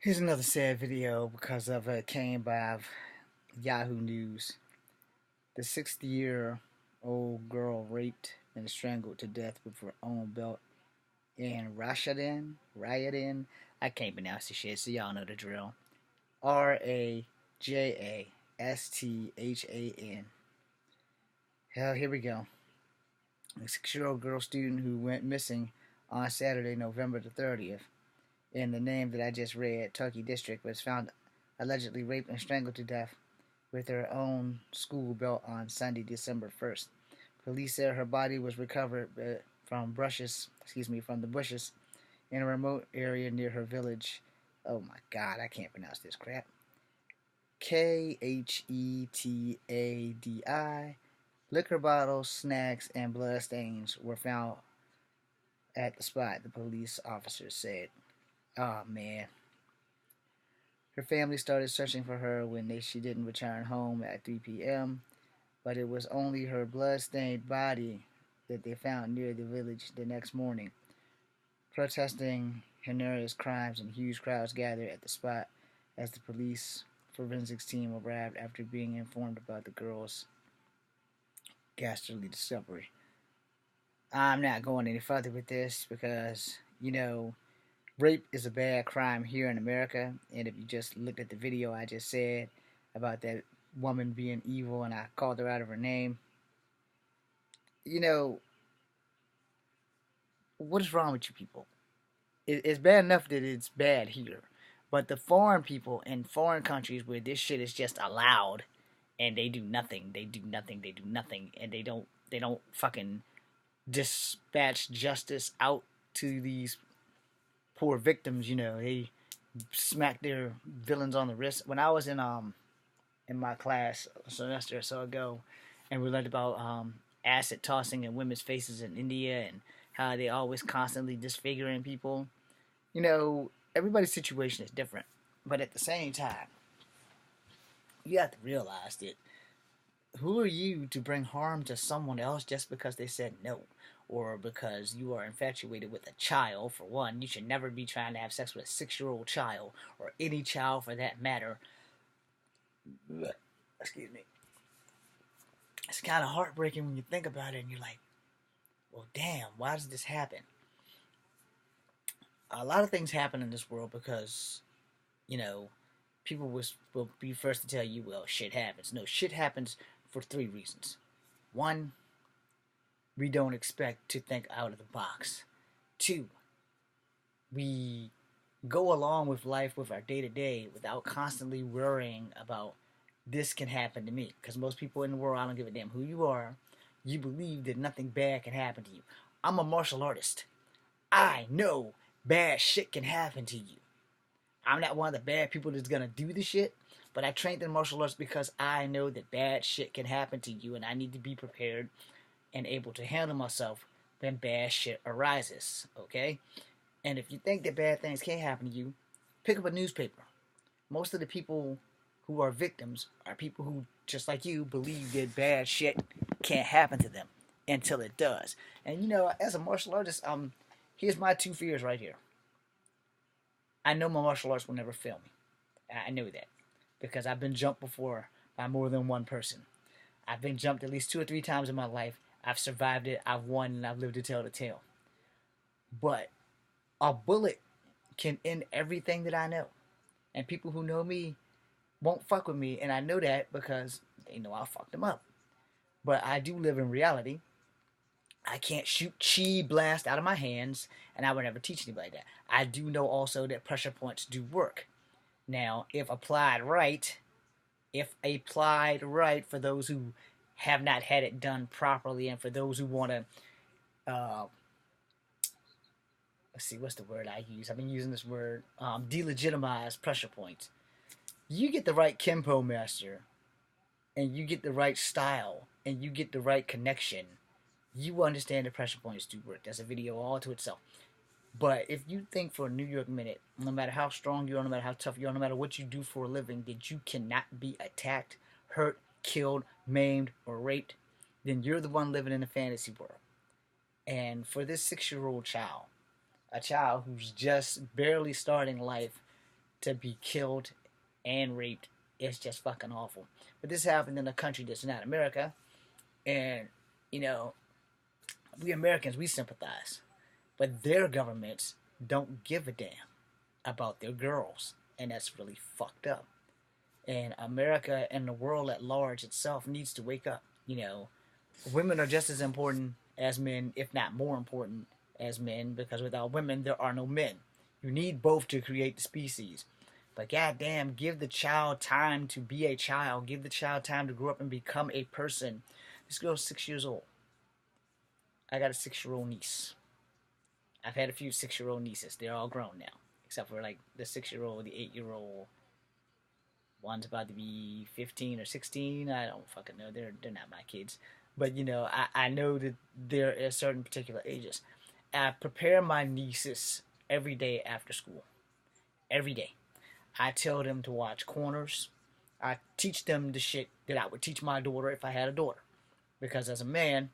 Here's another sad video because of it came by Yahoo News. The 60-year-old girl raped and strangled to death with her own belt in Rajasthan. I can't pronounce the shit, so y'all know the drill. Rajasthan. Hell, here we go. A 6-year-old girl student who went missing on Saturday, November the 30th, in the name that I just read, Turkey District, was found allegedly raped and strangled to death with her own school belt on Sunday, December 1st. Police said her body was recovered from the bushes in a remote area near her village. Oh my God, I can't pronounce this crap. Khetadi. Liquor bottles, snacks, and blood stains were found at the spot, the police officers said. Oh man. Her family started searching for her when she didn't return home at 3 p.m., but it was only her blood-stained body that they found near the village the next morning. Protesting heinous crimes and huge crowds gathered at the spot as the police forensics team arrived after being informed about the girl's ghastly discovery. I'm not going any further with this because, rape is a bad crime here in America. And if you just looked at the video I just said about that woman being evil and I called her out of her name, what is wrong with you people? It's bad enough that it's bad here. But the foreign people in foreign countries where this shit is just allowed and they do nothing, and they don't fucking dispatch justice out to these poor victims, they smack their villains on the wrist. When I was in my class a semester or so ago, and we learned about acid tossing in women's faces in India and how they always constantly disfiguring people. Everybody's situation is different, but at the same time, you have to realize that who are you to bring harm to someone else just because they said no? Or because you are infatuated with a child, for one. You should never be trying to have sex with a 6-year-old child, or any child for that matter. Excuse me. It's kind of heartbreaking when you think about it and you're like, well, damn, why does this happen? A lot of things happen in this world because, people will be first to tell you, well, shit happens. No, shit happens for 3 reasons. 1, we don't expect to think out of the box. 2, we go along with life with our day-to-day without constantly worrying about this can happen to me. Because most people in the world, I don't give a damn who you are, you believe that nothing bad can happen to you. I'm a martial artist. I know bad shit can happen to you. I'm not one of the bad people that's gonna do the shit, but I trained in martial arts because I know that bad shit can happen to you, and I need to be prepared and able to handle myself when bad shit arises, okay? And if you think that bad things can't happen to you, pick up a newspaper. Most of the people who are victims are people who, just like you, believe that bad shit can't happen to them until it does. And as a martial artist, here's my 2 fears right here. I know my martial arts will never fail me. I know that because I've been jumped before by more than one person. I've been jumped at least 2 or 3 times in my life. I've survived it, I've won, and I've lived to tell the tale. But a bullet can end everything that I know. And people who know me won't fuck with me, and I know that because they know I'll fuck them up. But I do live in reality. I can't shoot chi blast out of my hands, and I would never teach anybody that. I do know also that pressure points do work. Now, if applied right for those who have not had it done properly, and for those who want to, let's see, what's the word I use? I've been using this word, delegitimize pressure points. You get the right Kenpo master, and you get the right style, and you get the right connection, you understand the pressure points do work. That's a video all to itself. But if you think for a New York minute, no matter how strong you are, no matter how tough you are, no matter what you do for a living, that you cannot be attacked, hurt, killed, maimed, or raped, then you're the one living in a fantasy world. And for this 6-year-old child, a child who's just barely starting life, to be killed and raped is just fucking awful. But this happened in a country that's not America, and you know, we Americans, we sympathize, but their governments don't give a damn about their girls, and that's really fucked up. And America and the world at large itself needs to wake up. Women are just as important as men, if not more important as men, because without women, there are no men. You need both to create the species. But goddamn, give the child time to be a child. Give the child time to grow up and become a person. This girl's 6 years old. I got a 6-year-old niece. I've had a few 6-year-old nieces. They're all grown now, except for like the 6-year-old, the 8-year-old. One's about to be 15 or 16. I don't fucking know. They're not my kids. But, I know that there are certain particular ages. I prepare my nieces every day after school. Every day. I tell them to watch Corners. I teach them the shit that I would teach my daughter if I had a daughter. Because as a man,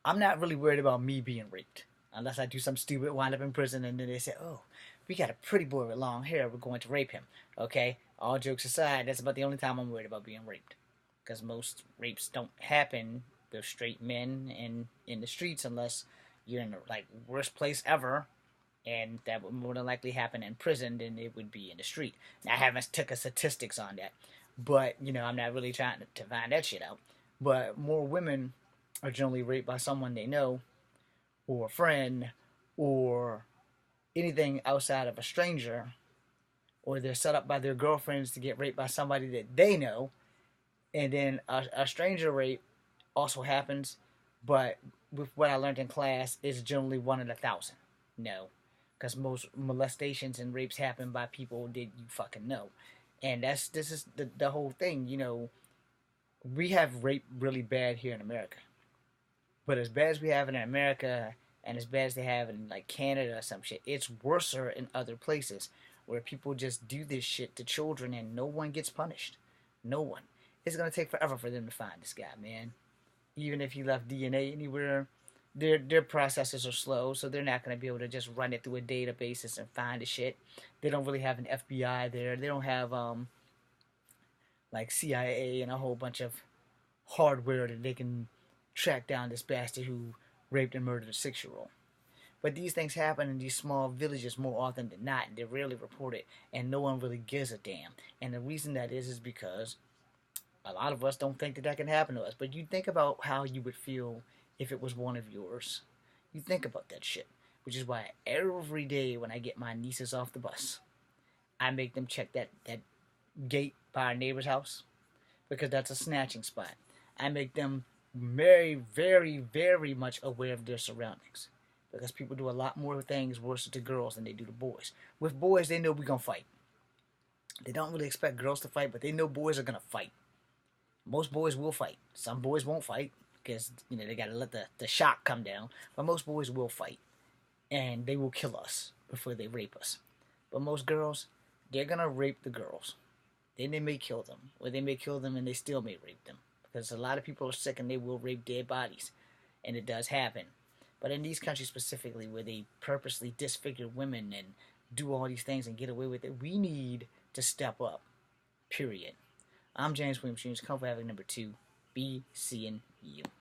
I'm not really worried about me being raped. Unless I do something stupid, wind up in prison, and then they say, oh, we got a pretty boy with long hair, we're going to rape him. Okay? All jokes aside, that's about the only time I'm worried about being raped. Because most rapes don't happen with straight men in the streets unless you're in the worst place ever, and that would more than likely happen in prison than it would be in the street. Now, I haven't took a statistics on that, but I'm not really trying to find that shit out. But more women are generally raped by someone they know, or a friend, or anything outside of a stranger, or they're set up by their girlfriends to get raped by somebody that they know, and then a stranger rape also happens, but with what I learned in class, it's generally 1 in 1,000. No, because most molestations and rapes happen by people that you fucking know, and this is the whole thing. We have rape really bad here in America, but as bad as we have it in America, and as bad as they have it in Canada or some shit, it's worse in other places where people just do this shit to children and no one gets punished. No one. It's gonna take forever for them to find this guy, man. Even if he left DNA anywhere, their processes are slow, so they're not gonna be able to just run it through a database and find the shit. They don't really have an FBI there. They don't have CIA and a whole bunch of hardware that they can track down this bastard who raped and murdered a 6-year-old. But these things happen in these small villages more often than not, and they're rarely reported, and no one really gives a damn. And the reason that is because a lot of us don't think that can happen to us. But you think about how you would feel if it was one of yours. You think about that shit. Which is why every day when I get my nieces off the bus, I make them check that gate by our neighbor's house, because that's a snatching spot. I make them very, very, very much aware of their surroundings, because people do a lot more things worse to girls than they do to boys. With boys, they know we're going to fight. They don't really expect girls to fight, but they know boys are going to fight. Most boys will fight. Some boys won't fight because, they got to let the shock come down. But most boys will fight, and they will kill us before they rape us. But most girls, they're going to rape the girls. Then they may kill them, or they may kill them and they still may rape them, because a lot of people are sick and they will rape dead bodies, and it does happen. But in these countries specifically, where they purposely disfigure women and do all these things and get away with it, we need to step up. Period. I'm James Williams Jr. Comfort Having number 2. Be seeing you.